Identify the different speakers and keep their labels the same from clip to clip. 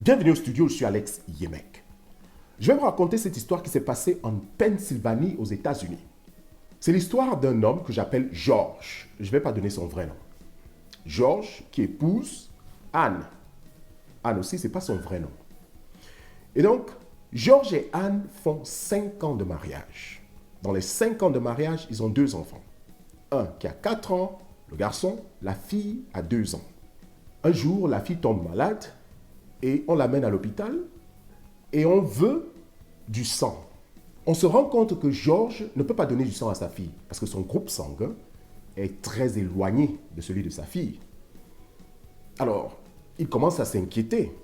Speaker 1: Bienvenue au studio, je suis Alex Yemek. Je vais vous raconter cette histoire qui s'est passée en Pennsylvanie aux États-Unis. C'est l'histoire d'un homme que j'appelle George. Je ne vais pas donner son vrai nom. George qui épouse Anne. Anne aussi, ce n'est pas son vrai nom. Et donc, George et Anne font 5 ans de mariage. Dans les 5 ans de mariage, ils ont 2 enfants. Un qui a 4 ans, le garçon, la fille a 2 ans. Un jour, la fille tombe malade et on l'amène à l'hôpital et on veut du sang. On se rend compte que George ne peut pas donner du sang à sa fille parce que son groupe sanguin est très éloigné de celui de sa fille. Alors, il commence à s'inquiéter.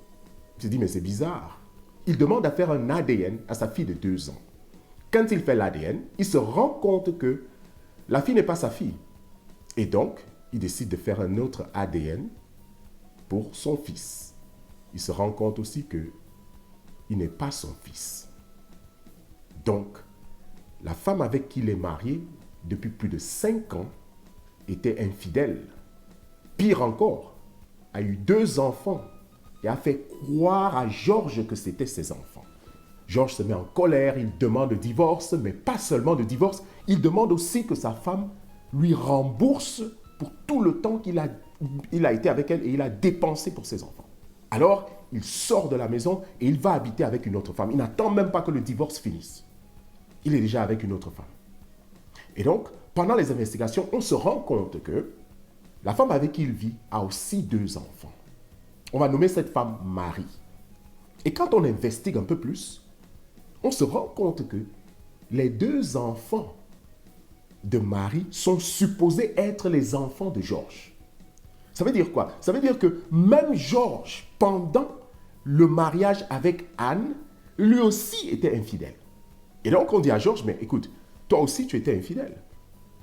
Speaker 1: Il se dit, mais c'est bizarre. Il demande à faire un ADN à sa fille de 2 ans. Quand il fait l'ADN, il se rend compte que la fille n'est pas sa fille. Et donc, il décide de faire un autre ADN pour son fils. Il se rend compte aussi qu'il n'est pas son fils. Donc, la femme avec qui il est marié depuis plus de 5 ans était infidèle. Pire encore, a eu 2 enfants et a fait croire à George que c'était ses enfants. George se met en colère, il demande le divorce, mais pas seulement le divorce, il demande aussi que sa femme lui rembourse pour tout le temps qu'il a été avec elle et il a dépensé pour ses enfants. Alors, il sort de la maison et il va habiter avec une autre femme. Il n'attend même pas que le divorce finisse. Il est déjà avec une autre femme. Et donc, pendant les investigations, on se rend compte que la femme avec qui il vit a aussi 2 enfants. On va nommer cette femme Marie. Et quand on investigue un peu plus, on se rend compte que les 2 enfants de Marie sont supposés être les enfants de George. Ça veut dire quoi? Ça veut dire que même George, pendant le mariage avec Anne, lui aussi était infidèle. Et donc on dit à George, mais écoute, toi aussi tu étais infidèle.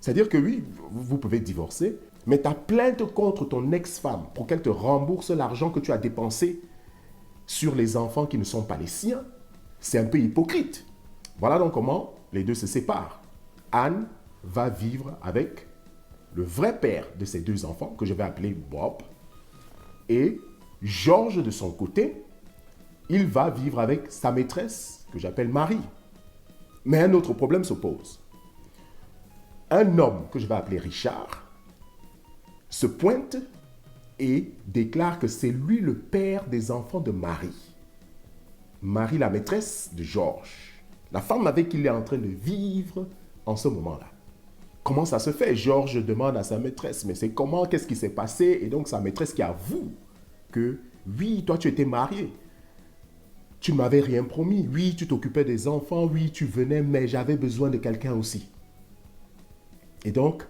Speaker 1: C'est-à-dire que oui, vous pouvez divorcer, mais ta plainte contre ton ex-femme pour qu'elle te rembourse l'argent que tu as dépensé sur les enfants qui ne sont pas les siens, c'est un peu hypocrite. Voilà donc comment les deux se séparent. Anne va vivre avec le vrai père de ses 2 enfants, que je vais appeler Bob, et George, de son côté, il va vivre avec sa maîtresse, que j'appelle Marie. Mais un autre problème se pose. Un homme, que je vais appeler Richard, se pointe et déclare que c'est lui le père des enfants de Marie. Marie, la maîtresse de George, la femme avec qui il est en train de vivre en ce moment-là. Comment ça se fait? George demande à sa maîtresse, mais c'est comment? Qu'est-ce qui s'est passé? Et donc sa maîtresse qui avoue que oui, toi tu étais marié. Tu ne m'avais rien promis. Oui, tu t'occupais des enfants. Oui, tu venais, mais j'avais besoin de quelqu'un aussi. Et donc,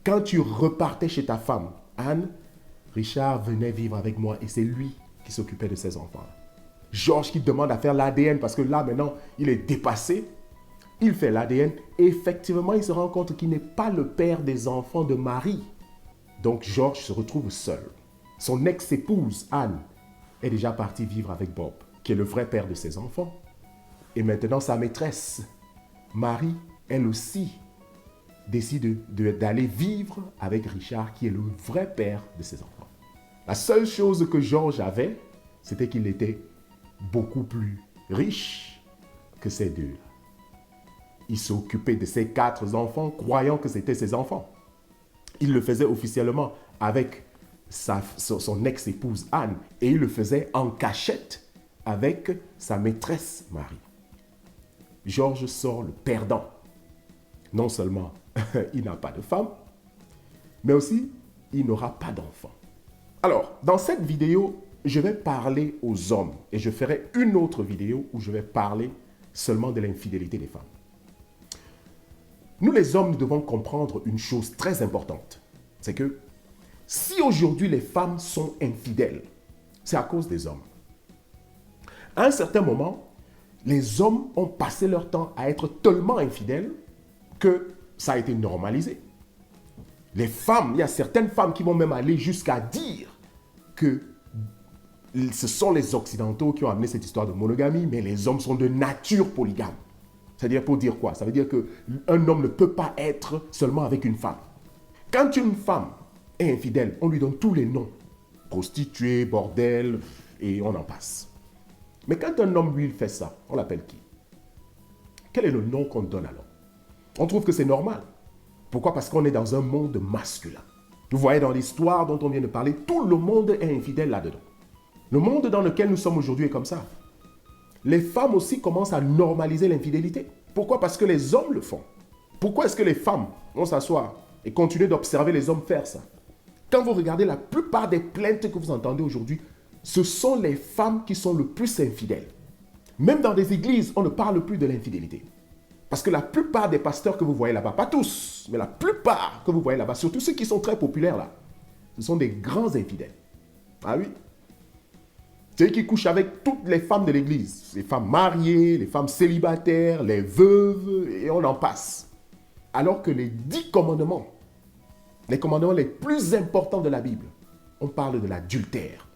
Speaker 1: quand tu repartais chez ta femme, Anne, Richard venait vivre avec moi et c'est lui qui s'occupait de ses enfants. George qui demande à faire l'ADN parce que là maintenant, il est dépassé. Il fait l'ADN et effectivement, il se rend compte qu'il n'est pas le père des enfants de Marie. Donc, George se retrouve seul. Son ex-épouse, Anne, est déjà partie vivre avec Bob, qui est le vrai père de ses enfants. Et maintenant, sa maîtresse, Marie, elle aussi, décide d'aller vivre avec Richard, qui est le vrai père de ses enfants. La seule chose que George avait, c'était qu'il était beaucoup plus riche que ces 2. Il s'occupait de ses 4 enfants, croyant que c'était ses enfants. Il le faisait officiellement avec son ex-épouse Anne, et il le faisait en cachette avec sa maîtresse Marie. George sort le perdant. Non seulement il n'a pas de femme, mais aussi il n'aura pas d'enfant. Alors, dans cette vidéo, je vais parler aux hommes et je ferai une autre vidéo où je vais parler seulement de l'infidélité des femmes. Nous les hommes, nous devons comprendre une chose très importante. C'est que si aujourd'hui les femmes sont infidèles, c'est à cause des hommes. À un certain moment, les hommes ont passé leur temps à être tellement infidèles que ça a été normalisé. Les femmes, il y a certaines femmes qui vont même aller jusqu'à dire que ce sont les Occidentaux qui ont amené cette histoire de monogamie, mais les hommes sont de nature polygame. C'est-à-dire pour dire quoi? Ça veut dire qu'un homme ne peut pas être seulement avec une femme. Quand une femme est infidèle, on lui donne tous les noms. Prostituée, bordel, et on en passe. Mais quand un homme, lui, fait ça, on l'appelle qui? Quel est le nom qu'on donne alors? On trouve que c'est normal. Pourquoi? Parce qu'on est dans un monde masculin. Vous voyez dans l'histoire dont on vient de parler, tout le monde est infidèle là-dedans. Le monde dans lequel nous sommes aujourd'hui est comme ça. Les femmes aussi commencent à normaliser l'infidélité. Pourquoi? Parce que les hommes le font. Pourquoi est-ce que les femmes vont s'asseoir et continuer d'observer les hommes faire ça? Quand vous regardez la plupart des plaintes que vous entendez aujourd'hui, ce sont les femmes qui sont le plus infidèles. Même dans des églises, on ne parle plus de l'infidélité. Parce que la plupart des pasteurs que vous voyez là-bas, pas tous, mais la plupart que vous voyez là-bas, surtout ceux qui sont très populaires là, ce sont des grands infidèles. Ah oui? C'est eux qui couchent avec toutes les femmes de l'église. Les femmes mariées, les femmes célibataires, les veuves, et on en passe. Alors que les 10 commandements, les commandements les plus importants de la Bible, on parle de l'adultère.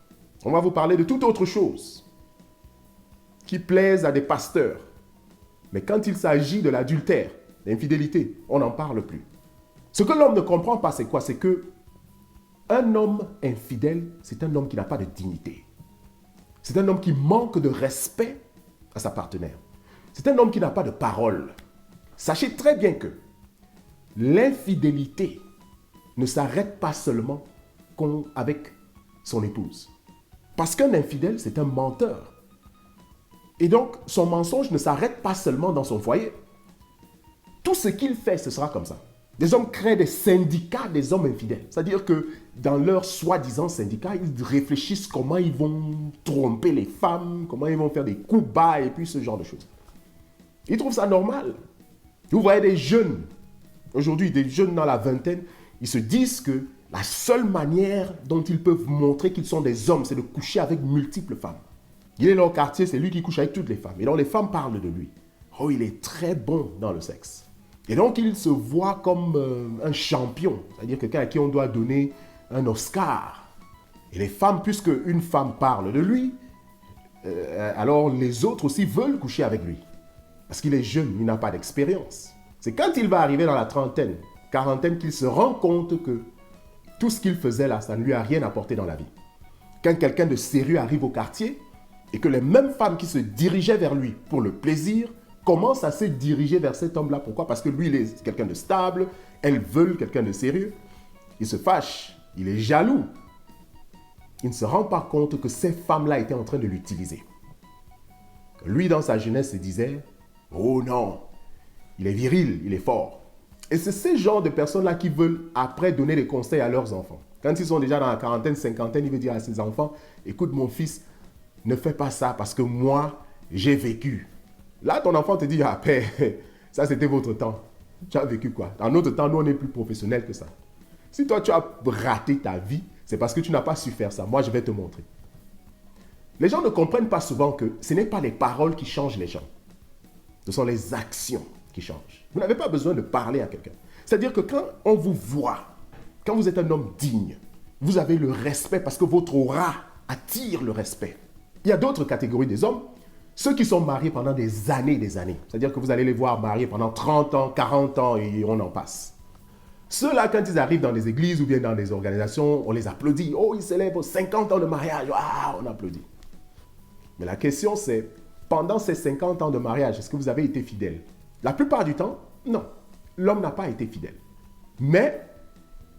Speaker 1: On va vous parler de toute autre chose qui plaise à des pasteurs. Mais quand il s'agit de l'adultère, l'infidélité, on n'en parle plus. Ce que l'homme ne comprend pas, c'est quoi? C'est que un homme infidèle, c'est un homme qui n'a pas de dignité. C'est un homme qui manque de respect à sa partenaire. C'est un homme qui n'a pas de parole. Sachez très bien que l'infidélité ne s'arrête pas seulement avec son épouse. Parce qu'un infidèle, c'est un menteur. Et donc, son mensonge ne s'arrête pas seulement dans son foyer. Tout ce qu'il fait, ce sera comme ça. Des hommes créent des syndicats des hommes infidèles. C'est-à-dire que dans leur soi-disant syndicat, ils réfléchissent comment ils vont tromper les femmes, comment ils vont faire des coups bas et puis ce genre de choses. Ils trouvent ça normal. Vous voyez des jeunes, aujourd'hui des jeunes dans la vingtaine, ils se disent que la seule manière dont ils peuvent montrer qu'ils sont des hommes, c'est de coucher avec multiples femmes. Il est dans le quartier, c'est lui qui couche avec toutes les femmes. Et donc les femmes parlent de lui. Oh, il est très bon dans le sexe. Et donc il se voit comme un champion. C'est-à-dire quelqu'un à qui on doit donner un Oscar. Et les femmes, puisque une femme parle de lui, alors les autres aussi veulent coucher avec lui. Parce qu'il est jeune, il n'a pas d'expérience. C'est quand il va arriver dans la trentaine, quarantaine, qu'il se rend compte que tout ce qu'il faisait là, ça ne lui a rien apporté dans la vie. Quand quelqu'un de sérieux arrive au quartier, et que les mêmes femmes qui se dirigeaient vers lui pour le plaisir, commencent à se diriger vers cet homme-là. Pourquoi? Parce que lui, il est quelqu'un de stable, elles veulent quelqu'un de sérieux. Il se fâche, il est jaloux. Il ne se rend pas compte que ces femmes-là étaient en train de l'utiliser. Lui, dans sa jeunesse, se disait, oh non, il est viril, il est fort. Et c'est ce genre de personnes-là qui veulent après donner des conseils à leurs enfants. Quand ils sont déjà dans la quarantaine, cinquantaine, il veut dire à ses enfants, écoute mon fils, ne fais pas ça parce que moi, j'ai vécu. Là, ton enfant te dit, ah, père, ça c'était votre temps. Tu as vécu quoi? Dans notre temps, nous, on est plus professionnels que ça. Si toi, tu as raté ta vie, c'est parce que tu n'as pas su faire ça. Moi, je vais te montrer. Les gens ne comprennent pas souvent que ce n'est pas les paroles qui changent les gens. Ce sont les actions qui changent. Vous n'avez pas besoin de parler à quelqu'un. C'est-à-dire que quand on vous voit, quand vous êtes un homme digne, vous avez le respect parce que votre aura attire le respect. Il y a d'autres catégories des hommes, ceux qui sont mariés pendant des années et des années. C'est-à-dire que vous allez les voir mariés pendant 30 ans, 40 ans et on en passe. Ceux-là, quand ils arrivent dans des églises ou bien dans des organisations, on les applaudit. Oh, ils célèbrent 50 ans de mariage. Ah, on applaudit. Mais la question c'est, pendant ces 50 ans de mariage, est-ce que vous avez été fidèle? La plupart du temps, non. L'homme n'a pas été fidèle. Mais,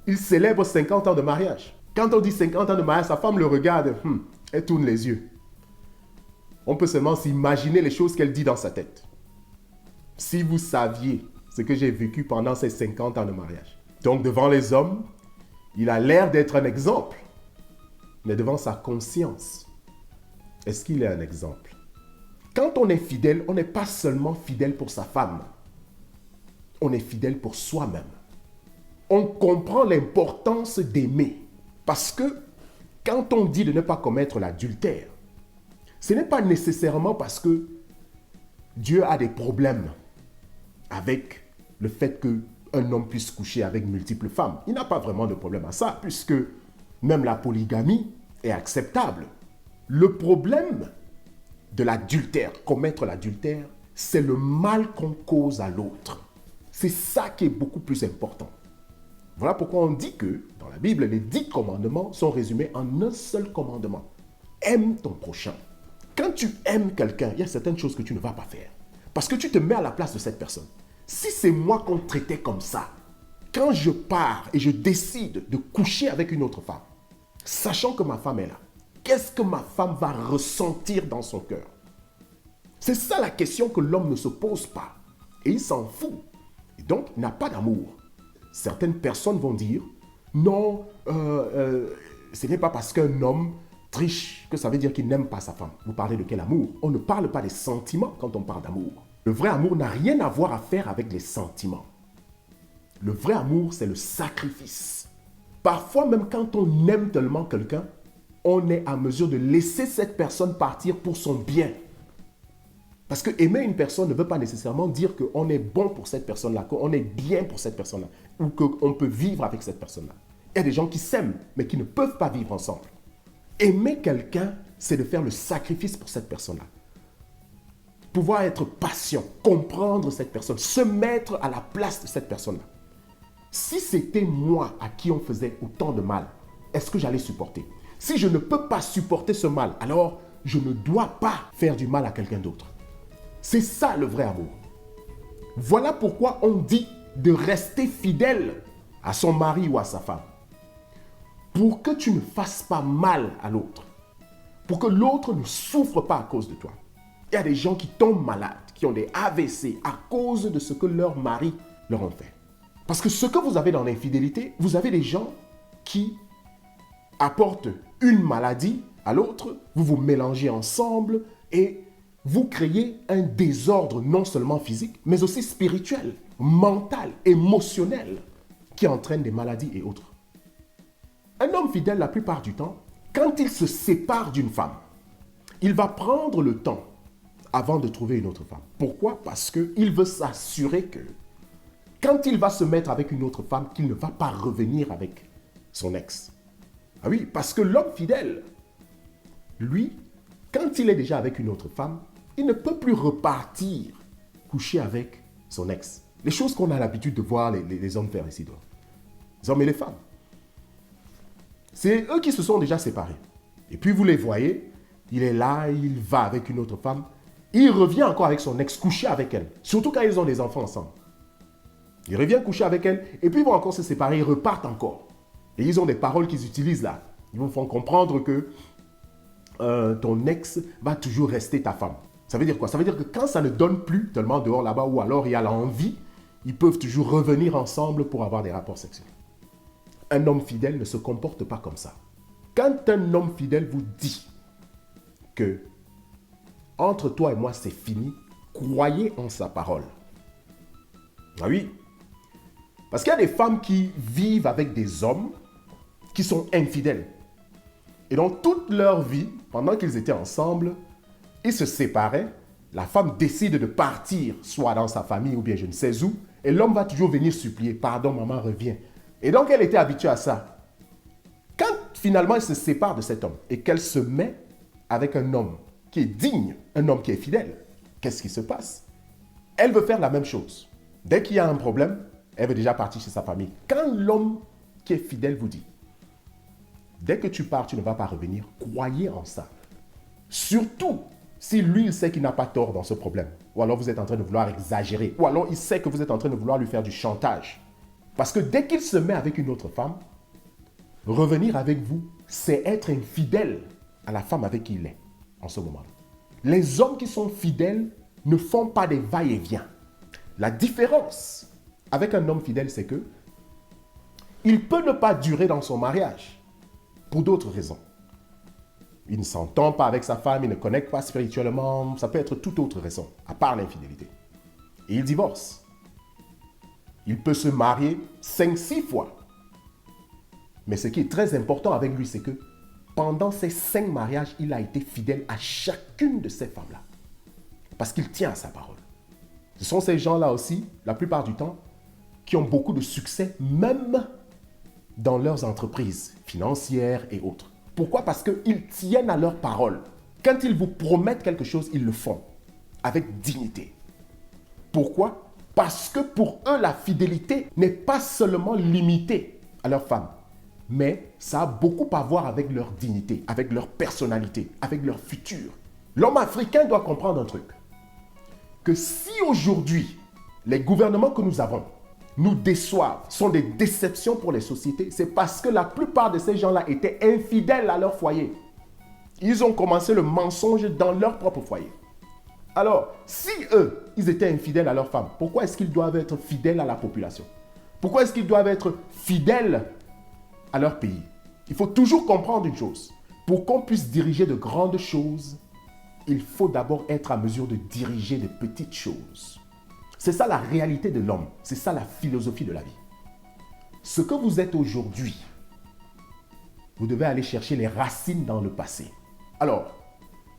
Speaker 1: il célèbre 50 ans de mariage. Quand on dit 50 ans de mariage, sa femme le regarde, elle tourne les yeux. On peut seulement s'imaginer les choses qu'elle dit dans sa tête. Si vous saviez ce que j'ai vécu pendant ces 50 ans de mariage. Donc devant les hommes, il a l'air d'être un exemple. Mais devant sa conscience, est-ce qu'il est un exemple? Quand on est fidèle, on n'est pas seulement fidèle pour sa femme. On est fidèle pour soi-même. On comprend l'importance d'aimer. Parce que quand on dit de ne pas commettre l'adultère, ce n'est pas nécessairement parce que Dieu a des problèmes avec le fait qu'un homme puisse coucher avec multiples femmes. Il n'a pas vraiment de problème à ça, puisque même la polygamie est acceptable. Le problème de l'adultère, commettre l'adultère, c'est le mal qu'on cause à l'autre. C'est ça qui est beaucoup plus important. Voilà pourquoi on dit que, dans la Bible, les 10 commandements sont résumés en un seul commandement. Aime ton prochain. Quand tu aimes quelqu'un, il y a certaines choses que tu ne vas pas faire. Parce que tu te mets à la place de cette personne. Si c'est moi qu'on traitait comme ça, quand je pars et je décide de coucher avec une autre femme, sachant que ma femme est là, qu'est-ce que ma femme va ressentir dans son cœur? C'est ça la question que l'homme ne se pose pas. Et il s'en fout. Et donc, il n'a pas d'amour. Certaines personnes vont dire, non, ce n'est pas parce qu'un homme triche que ça veut dire qu'il n'aime pas sa femme. Vous parlez de quel amour? On ne parle pas des sentiments quand on parle d'amour. Le vrai amour n'a rien à voir à faire avec les sentiments. Le vrai amour, c'est le sacrifice. Parfois, même quand on aime tellement quelqu'un, on est à mesure de laisser cette personne partir pour son bien. Parce que aimer une personne ne veut pas nécessairement dire qu'on est bon pour cette personne-là, qu'on est bien pour cette personne-là, ou qu'on peut vivre avec cette personne-là. Il y a des gens qui s'aiment, mais qui ne peuvent pas vivre ensemble. Aimer quelqu'un, c'est de faire le sacrifice pour cette personne-là. Pouvoir être patient, comprendre cette personne, se mettre à la place de cette personne-là. Si c'était moi à qui on faisait autant de mal, est-ce que j'allais supporter? Si je ne peux pas supporter ce mal, alors je ne dois pas faire du mal à quelqu'un d'autre. C'est ça le vrai amour. Voilà pourquoi on dit de rester fidèle à son mari ou à sa femme. Pour que tu ne fasses pas mal à l'autre. Pour que l'autre ne souffre pas à cause de toi. Il y a des gens qui tombent malades, qui ont des AVC à cause de ce que leur mari leur ont fait. Parce que ce que vous avez dans l'infidélité, vous avez des gens qui apportent une maladie à l'autre, vous vous mélangez ensemble et vous créez un désordre non seulement physique, mais aussi spirituel, mental, émotionnel, qui entraîne des maladies et autres. Un homme fidèle, la plupart du temps, quand il se sépare d'une femme, il va prendre le temps avant de trouver une autre femme. Pourquoi? Parce qu'il veut s'assurer que quand il va se mettre avec une autre femme, qu'il ne va pas revenir avec son ex. Ah oui, parce que l'homme fidèle, lui, quand il est déjà avec une autre femme, il ne peut plus repartir coucher avec son ex. Les choses qu'on a l'habitude de voir les hommes faire ici. Les hommes et les femmes. C'est eux qui se sont déjà séparés. Et puis vous les voyez, il est là, il va avec une autre femme. Il revient encore avec son ex, coucher avec elle. Surtout quand ils ont des enfants ensemble. Il revient coucher avec elle, et puis ils vont encore se séparer, ils repartent encore. Et ils ont des paroles qu'ils utilisent là. Ils vous font comprendre que ton ex va toujours rester ta femme. Ça veut dire quoi? Ça veut dire que quand ça ne donne plus tellement dehors là-bas, ou alors il y a l'envie, ils peuvent toujours revenir ensemble pour avoir des rapports sexuels. Un homme fidèle ne se comporte pas comme ça. Quand un homme fidèle vous dit que entre toi et moi c'est fini, croyez en sa parole. Ah oui. Parce qu'il y a des femmes qui vivent avec des hommes qui sont infidèles. Et dans toute leur vie, pendant qu'ils étaient ensemble, ils se séparaient. La femme décide de partir, soit dans sa famille ou bien je ne sais où. Et l'homme va toujours venir supplier. Pardon, maman, reviens. Et donc, elle était habituée à ça. Quand finalement elle se sépare de cet homme et qu'elle se met avec un homme qui est digne, un homme qui est fidèle, qu'est-ce qui se passe? Elle veut faire la même chose. Dès qu'il y a un problème, elle veut déjà partir chez sa famille. Quand l'homme qui est fidèle vous dit, dès que tu pars, tu ne vas pas revenir, croyez en ça. Surtout si lui, il sait qu'il n'a pas tort dans ce problème. Ou alors vous êtes en train de vouloir exagérer. Ou alors il sait que vous êtes en train de vouloir lui faire du chantage. Parce que dès qu'il se met avec une autre femme, revenir avec vous, c'est être infidèle à la femme avec qui il est en ce moment-là. Les hommes qui sont fidèles ne font pas des va-et-vient. La différence avec un homme fidèle, c'est que il peut ne pas durer dans son mariage pour d'autres raisons. Il ne s'entend pas avec sa femme, il ne connecte pas spirituellement, ça peut être toute autre raison, à part l'infidélité. Et il divorce. Il peut se marier 5-6 fois. Mais ce qui est très important avec lui, c'est que pendant ces 5 mariages, il a été fidèle à chacune de ces femmes-là. Parce qu'il tient à sa parole. Ce sont ces gens-là aussi, la plupart du temps, qui ont beaucoup de succès, même dans leurs entreprises financières et autres. Pourquoi? Parce qu'ils tiennent à leur parole. Quand ils vous promettent quelque chose, ils le font avec dignité. Pourquoi? Parce que pour eux, la fidélité n'est pas seulement limitée à leur femme, mais ça a beaucoup à voir avec leur dignité, avec leur personnalité, avec leur futur. L'homme africain doit comprendre un truc. Que si aujourd'hui, les gouvernements que nous avons nous déçoivent, sont des déceptions pour les sociétés, c'est parce que la plupart de ces gens-là étaient infidèles à leur foyer. Ils ont commencé le mensonge dans leur propre foyer. Alors, si eux, ils étaient infidèles à leurs femmes, pourquoi est-ce qu'ils doivent être fidèles à la population? Pourquoi est-ce qu'ils doivent être fidèles à leur pays? Il faut toujours comprendre une chose. Pour qu'on puisse diriger de grandes choses, il faut d'abord être à mesure de diriger de petites choses. C'est ça la réalité de l'homme. C'est ça la philosophie de la vie. Ce que vous êtes aujourd'hui, vous devez aller chercher les racines dans le passé. Alors,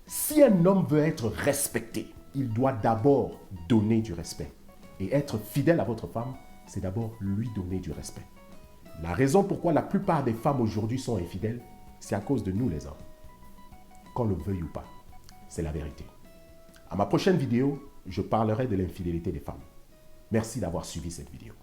Speaker 1: si un homme veut être respecté, il doit d'abord donner du respect. Et être fidèle à votre femme, c'est d'abord lui donner du respect. La raison pourquoi la plupart des femmes aujourd'hui sont infidèles, c'est à cause de nous les hommes. Qu'on le veuille ou pas, c'est la vérité. À ma prochaine vidéo, je parlerai de l'infidélité des femmes. Merci d'avoir suivi cette vidéo.